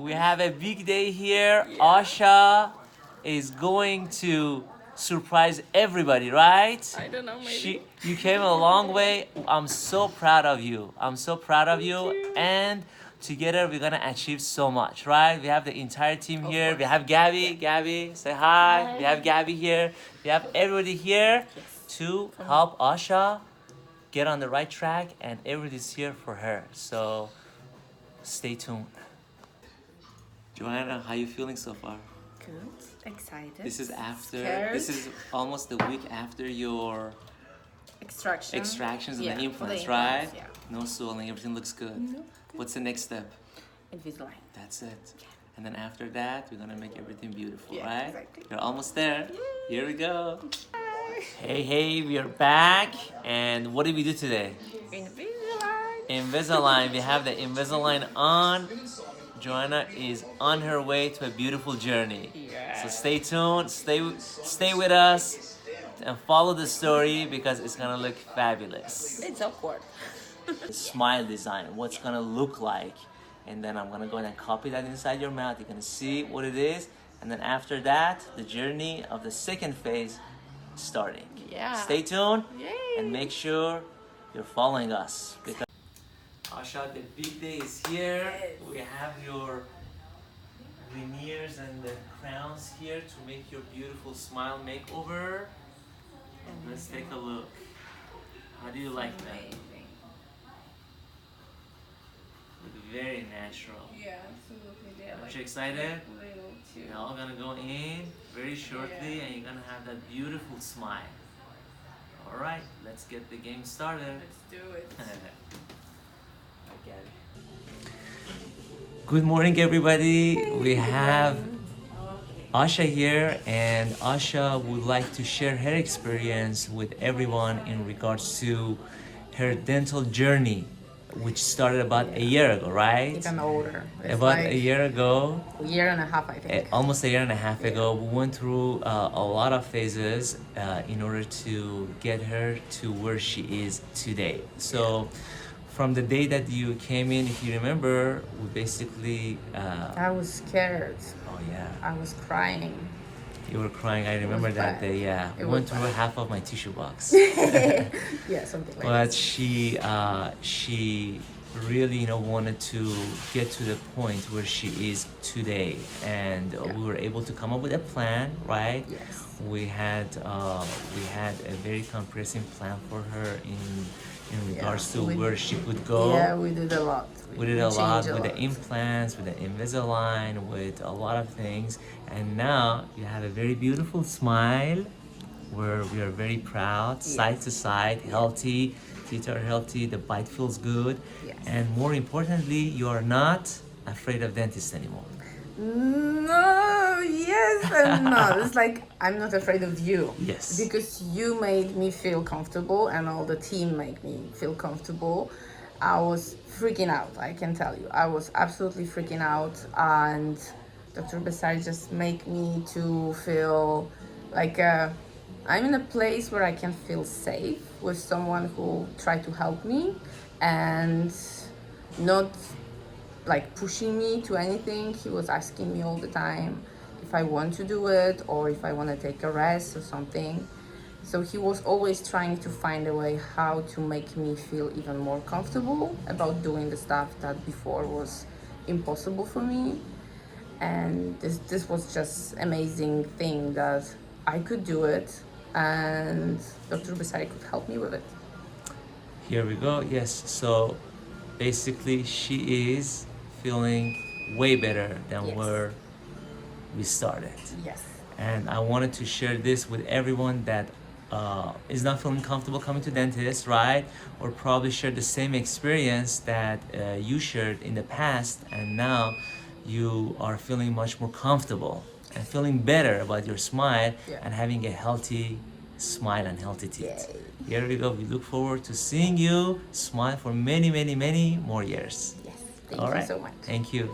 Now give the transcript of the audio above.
We have a big day here. Asha is going to surprise everybody, right? I don't know, maybe. You came a long way. I'm so proud of you. I'm so proud of you. And together we're gonna achieve so much, right? We have the entire team here. We have Gabby. Gabby, say hi. We have Gabby here. We have everybody here to help Asha get on the right track, and everybody's here for her. So stay tuned. Joanna, how you feeling so far? Good, excited. This is after. Scared. This is almost a week after your extractions and the implants, right? Yeah. No swelling. Everything looks good. No, good. What's the next step? Invisalign. That's it. And then after that, we're gonna make everything beautiful, Yeah, right? exactly. You're almost there. Here we go. Hey, we are back. And what did we do today? Invisalign. Invisalign. We have the Invisalign on. Joanna is on her way to a beautiful journey. Yeah. So stay tuned, stay with us, and follow the story because it's gonna look fabulous. It's awkward. Smile design, what's gonna look like, and then I'm gonna go ahead and copy that inside your mouth. You're gonna see what it is, and then after that, the journey of the second phase starting. Yeah. Stay tuned. Yay. And make sure you're following us because Asha, the big day is here. Yes. We have your veneers and the crowns here to make your beautiful smile makeover. Let's take a look. How do you like that? Amazing. Look very natural. Yeah, absolutely. They're Aren't like you excited? little too. You're all gonna go in very shortly, Yeah. and you're gonna have that beautiful smile. All right, let's get the game started. Let's do it. Good morning, everybody. We have Asha here, and Asha would like to share her experience with everyone in regards to her dental journey, which started about a year ago, right? Even older. It's About like a year ago, a year and a half, I think. almost a year and a half ago, we went through a lot of phases in order to get her to where she is today. So from the day that you came in, if you remember, we basically I was scared. oh yeah, I was crying. you were crying. I remember was that bad. day. Yeah, we It went was through bad. half of my tissue box. Yeah, something like But that. she really, wanted to get to the point where she is today, and Yeah. we were able to come up with a plan, right? Yes. We had a very comprehensive plan for her in regards to we- where she could go. Yeah, we did a lot. We did a lot changed with the implants, with the Invisalign, with a lot of things, and now you have a very beautiful smile where we are very proud, side to side, healthy, teeth are healthy, the bite feels good, Yes. and more importantly, you are not afraid of dentists anymore. No, yes and no. It's like I'm not afraid of you. Yes. Because you made me feel comfortable and all the team made me feel comfortable. I was freaking out, I can tell you. I was absolutely freaking out, and Dr. Baseri just made me to feel like I'm in a place where I can feel safe with someone who tried to help me and not like pushing me to anything. He was asking me all the time if I want to do it or if I want to take a rest or something. So he was always trying to find a way how to make me feel even more comfortable about doing the stuff that before was impossible for me. And this was just amazing thing that I could do it, and Dr. Baseri could help me with it. Here we go. Yes. So basically, she is feeling way better than Yes. where we started. Yes. And I wanted to share this with everyone that is not feeling comfortable coming to dentist, right? Or probably shared the same experience that you shared in the past, and now you are feeling much more comfortable and feeling better about your smile and having a healthy smile and healthy teeth. Yay. Here we go. We look forward to seeing you smile for many, many, many more years. Yes. Thank All you right. so much. Thank you.